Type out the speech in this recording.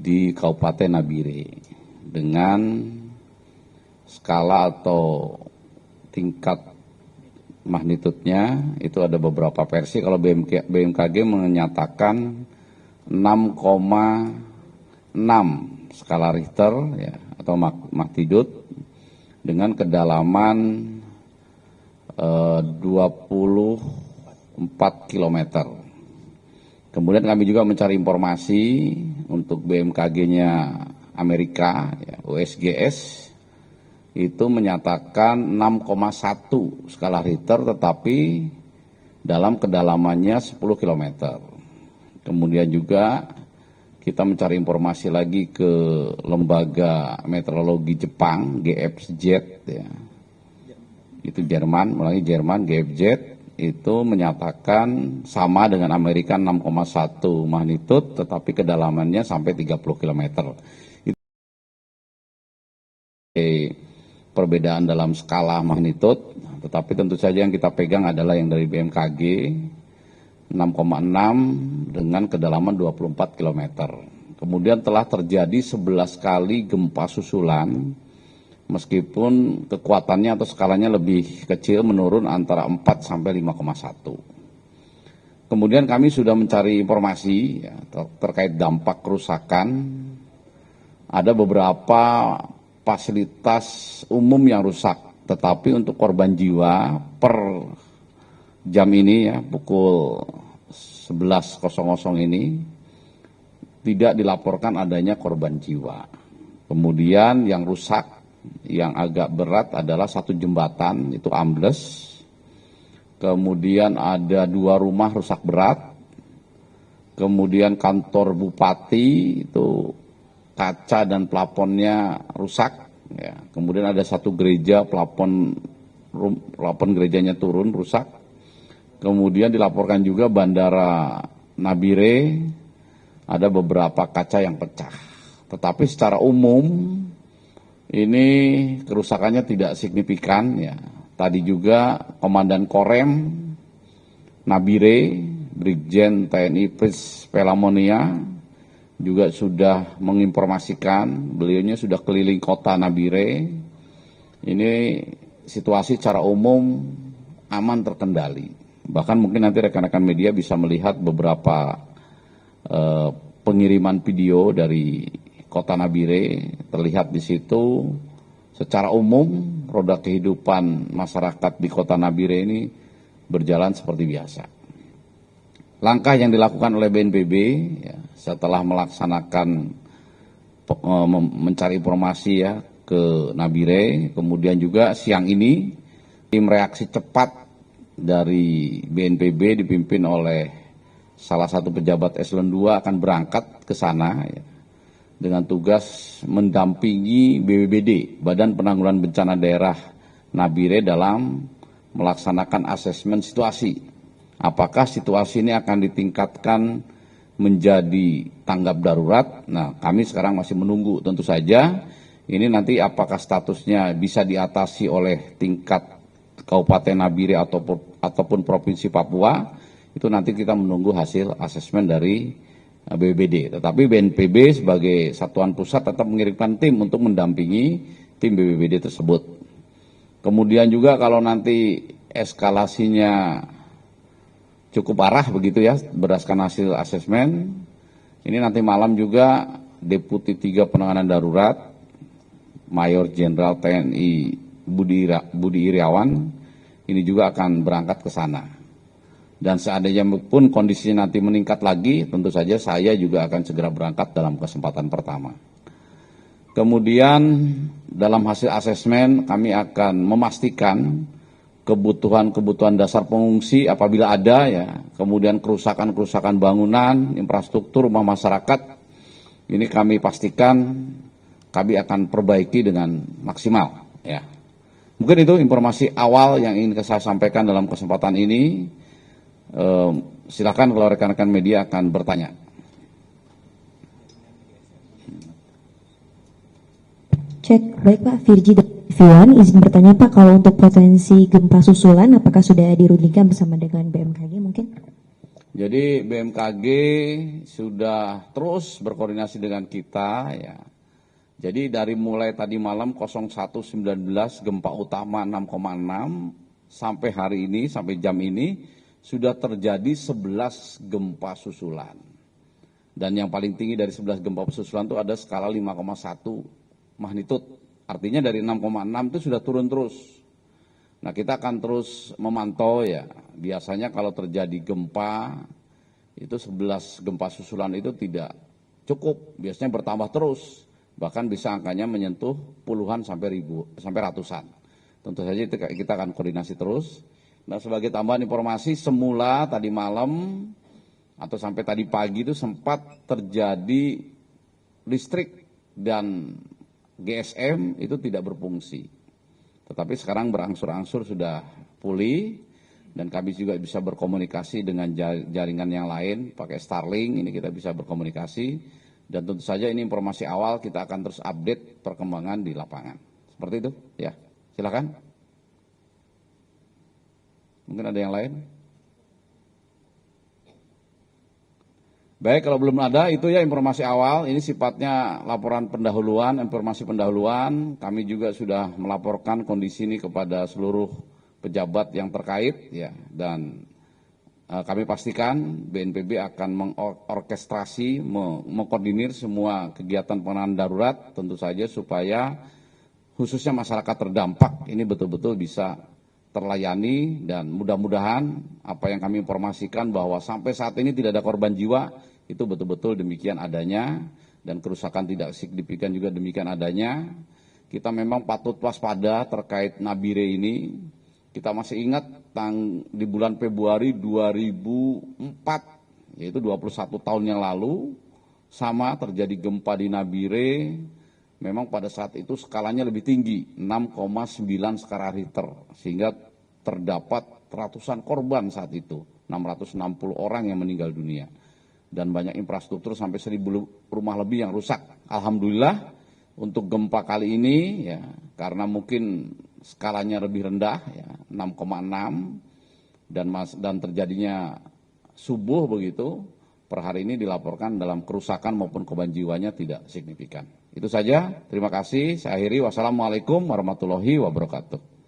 di Kabupaten Nabire dengan skala atau tingkat magnitudnya itu ada beberapa versi. Kalau BMKG menyatakan 6,6 skala Richter ya, atau magnitudo dengan kedalaman 24 km. Kemudian kami juga mencari informasi untuk BMKG-nya Amerika, ya, USGS, itu menyatakan 6,1 skala Richter tetapi dalam kedalamannya 10 km. Kemudian juga kita mencari informasi lagi ke lembaga meteorologi Jepang, GFZ, ya. Itu Jerman, mulai Jerman, GFZ, itu menyatakan sama dengan Amerika 6,1 magnitudo, tetapi kedalamannya sampai 30 km. Itu perbedaan dalam skala magnitudo, tetapi tentu saja yang kita pegang adalah yang dari BMKG, 6,6 dengan kedalaman 24 km. Kemudian telah terjadi 11 kali gempa susulan, meskipun kekuatannya atau skalanya lebih kecil, menurun antara 4 sampai 5,1. Kemudian kami sudah mencari informasi ya, terkait dampak kerusakan. Ada beberapa fasilitas umum yang rusak, tetapi untuk korban jiwa per jam ini ya, pukul 11.00 ini tidak dilaporkan adanya korban jiwa. Kemudian yang rusak, yang agak berat adalah satu jembatan itu ambles. Kemudian ada 2 rumah rusak berat. Kemudian kantor bupati itu kaca dan plafonnya rusak. Ya. Kemudian ada satu gereja, plafon gerejanya turun rusak. Kemudian dilaporkan juga Bandara Nabire ada beberapa kaca yang pecah. Tetapi secara umum ini kerusakannya tidak signifikan ya. Tadi juga Komandan Korem Nabire, Brigjen TNI Pris Pelamonia juga sudah menginformasikan, beliaunya sudah keliling kota Nabire. Ini situasi secara umum aman terkendali. Bahkan mungkin nanti rekan-rekan media bisa melihat beberapa pengiriman video dari kota Nabire, terlihat di situ secara umum roda kehidupan masyarakat di kota Nabire ini berjalan seperti biasa. Langkah yang dilakukan oleh BNPB ya, setelah melaksanakan mencari informasi ya ke Nabire, kemudian juga siang ini tim reaksi cepat dari BNPB dipimpin oleh salah satu pejabat eselon 2 akan berangkat ke sana ya, dengan tugas mendampingi BPBD, Badan Penanggulangan Bencana Daerah Nabire, dalam melaksanakan asesmen situasi. Apakah situasi ini akan ditingkatkan menjadi tanggap darurat? Nah, kami sekarang masih menunggu. Tentu saja ini nanti apakah statusnya bisa diatasi oleh tingkat Kabupaten Nabire ataupun Provinsi Papua, itu nanti kita menunggu hasil asesmen dari BPBD. Tetapi BNPB sebagai satuan pusat tetap mengirimkan tim untuk mendampingi tim BPBD tersebut. Kemudian juga kalau nanti eskalasinya cukup parah begitu ya, berdasarkan hasil asesmen, ini nanti malam juga Deputi 3 Penanganan Darurat, Mayor Jenderal TNI Budi Iriawan, ini juga akan berangkat ke sana. Dan seandainya pun kondisinya nanti meningkat lagi, tentu saja saya juga akan segera berangkat dalam kesempatan pertama. Kemudian dalam hasil asesmen kami akan memastikan kebutuhan dasar pengungsi apabila ada ya, kemudian kerusakan bangunan, infrastruktur rumah masyarakat, ini kami pastikan kami akan perbaiki dengan maksimal ya. Mungkin itu informasi awal yang ingin saya sampaikan dalam kesempatan ini. Silakan kalau rekan-rekan media akan bertanya. Cek, baik Pak, Virgi dari TV1, izin bertanya Pak, kalau untuk potensi gempa susulan apakah sudah dirundingkan bersama dengan BMKG mungkin? Jadi BMKG sudah terus berkoordinasi dengan kita ya. Jadi dari mulai tadi malam 01.19 gempa utama 6,6 sampai hari ini, sampai jam ini sudah terjadi 11 gempa susulan. Dan yang paling tinggi dari 11 gempa susulan itu ada skala 5,1 magnitudo. Artinya dari 6,6 itu sudah turun terus. Nah, kita akan terus memantau ya. Biasanya kalau terjadi gempa, itu 11 gempa susulan itu tidak cukup. Biasanya bertambah terus. Bahkan bisa angkanya menyentuh puluhan sampai ratusan. Tentu saja kita akan koordinasi terus. Nah, sebagai tambahan informasi, semula tadi malam atau sampai tadi pagi itu sempat terjadi listrik dan GSM itu tidak berfungsi. Tetapi sekarang berangsur-angsur sudah pulih dan kami juga bisa berkomunikasi dengan jaringan yang lain pakai Starlink, ini kita bisa berkomunikasi dan tentu saja ini informasi awal, kita akan terus update perkembangan di lapangan. Seperti itu ya, silakan. Mungkin ada yang lain? Baik, kalau belum ada itu ya informasi awal, ini sifatnya laporan pendahuluan, informasi pendahuluan. Kami juga sudah melaporkan kondisi ini kepada seluruh pejabat yang terkait ya, dan kami pastikan BNPB akan mengorkestrasi, mengkoordinir semua kegiatan penanganan darurat tentu saja supaya khususnya masyarakat terdampak ini betul-betul bisa terlayani dan mudah-mudahan apa yang kami informasikan bahwa sampai saat ini tidak ada korban jiwa itu betul-betul demikian adanya dan kerusakan tidak signifikan juga demikian adanya. Kita memang patut waspada terkait Nabire ini. Kita masih ingat di bulan Februari 2004 yaitu 21 tahun yang lalu sama terjadi gempa di Nabire. Memang pada saat itu skalanya lebih tinggi, 6,9 skala Richter, sehingga terdapat ratusan korban saat itu, 660 orang yang meninggal dunia. Dan banyak infrastruktur sampai 1.000 rumah lebih yang rusak. Alhamdulillah untuk gempa kali ini ya, karena mungkin skalanya lebih rendah ya, 6,6 dan terjadinya subuh begitu, per hari ini dilaporkan dalam kerusakan maupun korban jiwanya tidak signifikan. Itu saja, terima kasih. Saya akhiri. Wassalamualaikum warahmatullahi wabarakatuh.